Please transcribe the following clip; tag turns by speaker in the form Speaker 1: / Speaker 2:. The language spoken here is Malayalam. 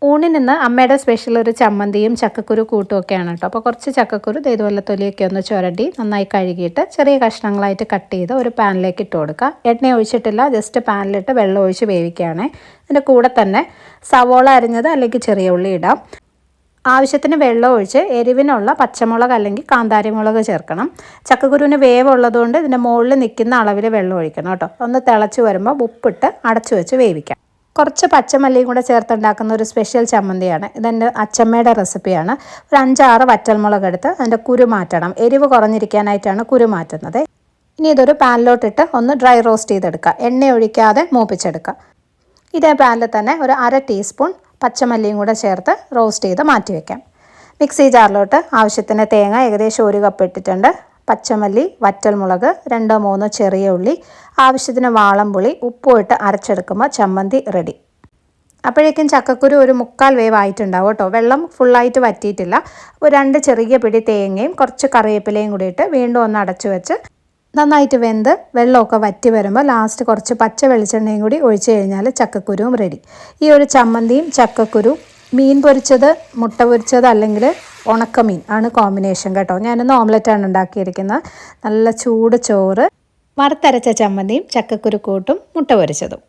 Speaker 1: ഊണിനിന്ന് അമ്മയുടെ സ്പെഷ്യൽ ഒരു ചമ്മന്തിയും ചക്കക്കുരു കൂട്ടുമൊക്കെയാണ് കേട്ടോ. അപ്പോൾ കുറച്ച് ചക്കക്കുരു ഇതുപോലെ തൊലിയൊക്കെ ഒന്ന് ചുരണ്ടി നന്നായി കഴുകിയിട്ട് ചെറിയ കഷ്ണങ്ങളായിട്ട് കട്ട് ചെയ്ത് ഒരു പാനിലേക്ക് ഇട്ട് കൊടുക്കുക. എണ്ണ ഒഴിച്ചിട്ടില്ല, ജസ്റ്റ് പാനിലിട്ട് വെള്ളം ഒഴിച്ച് വേവിക്കുകയാണ്. ഇതിൻ്റെ കൂടെ തന്നെ സവോള അരിഞ്ഞത് അല്ലെങ്കിൽ ചെറിയ ഉള്ളി ഇടാം. ആവശ്യത്തിന് വെള്ളം ഒഴിച്ച് എരിവിനുള്ള പച്ചമുളക് അല്ലെങ്കിൽ കാന്താരി മുളക് ചേർക്കണം. ചക്കക്കുരുവിന് വേവുള്ളതുകൊണ്ട് ഇതിൻ്റെ മുകളിൽ നിൽക്കുന്ന അളവിൽ വെള്ളം ഒഴിക്കണം കേട്ടോ. ഒന്ന് തിളച്ച് വരുമ്പോൾ ഉപ്പിട്ട് അടച്ചു വെച്ച് വേവിക്കാം. കുറച്ച് പച്ചമല്ലിയും കൂടെ ചേർത്തുണ്ടാക്കുന്ന ഒരു സ്പെഷ്യൽ ചമ്മന്തിയാണ്. ഇതെൻ്റെ അച്ചമ്മയുടെ റെസിപ്പിയാണ്. ഒരു 5-6 വറ്റൽമുളക് എടുത്ത് അതിൻ്റെ കുരു മാറ്റണം. എരിവ് കുറഞ്ഞിരിക്കാനായിട്ടാണ് കുരു മാറ്റുന്നത്. ഇനി ഇതൊരു പാനിലോട്ടിട്ട് ഒന്ന് ഡ്രൈ റോസ്റ്റ് ചെയ്തെടുക്കുക. എണ്ണ ഒഴിക്കാതെ മൂപ്പിച്ചെടുക്കുക. ഇതേ പാനിൽ തന്നെ ഒരു 1/2 ടീസ്പൂൺ പച്ചമല്ലിയും കൂടെ ചേർത്ത് റോസ്റ്റ് ചെയ്ത് മാറ്റി വയ്ക്കാം. മിക്സി ജാറിലോട്ട് ആവശ്യത്തിന് തേങ്ങ ഏകദേശം 1 കപ്പ് ഇട്ടിട്ടുണ്ട്. പച്ചമല്ലി, വറ്റൽമുളക്, 2-3 ചെറിയ ഉള്ളി, ആവശ്യത്തിന് വാളംപുളി, ഉപ്പും ഇട്ട് അരച്ചെടുക്കുമ്പോൾ ചമ്മന്തി റെഡി. അപ്പോഴേക്കും ചക്കക്കുരു ഒരു 1/4 വേവായിട്ടുണ്ടാവും കേട്ടോ. വെള്ളം ഫുള്ളായിട്ട് വറ്റിയിട്ടില്ല. അപ്പോൾ 2 ചെറിയ പിടി തേങ്ങയും കുറച്ച് കറിവേപ്പിലയും കൂടി ഇട്ട് വീണ്ടും ഒന്ന് അടച്ചു വെച്ച് നന്നായിട്ട് വെന്ത് വെള്ളമൊക്കെ വറ്റി വരുമ്പോൾ ലാസ്റ്റ് കുറച്ച് പച്ച വെളിച്ചെണ്ണയും കൂടി ഒഴിച്ച് കഴിഞ്ഞാൽ ചക്കക്കുരുവും റെഡി. ഈ ഒരു ചമ്മന്തിയും ചക്കക്കുരു, മീൻ പൊരിച്ചത്, മുട്ട പൊരിച്ചത് അല്ലെങ്കിൽ ഉണക്കമീൻ ആണ് കോമ്പിനേഷൻ കേട്ടോ. ഞാനിന്ന് ഓംലെറ്റാണ് ഉണ്ടാക്കിയിരിക്കുന്നത്. നല്ല ചൂട് ചോറ്, വറുത്തരച്ച ചമ്മന്തിയും ചക്കക്കുരു കൂട്ടും മുട്ട പൊരിച്ചതും.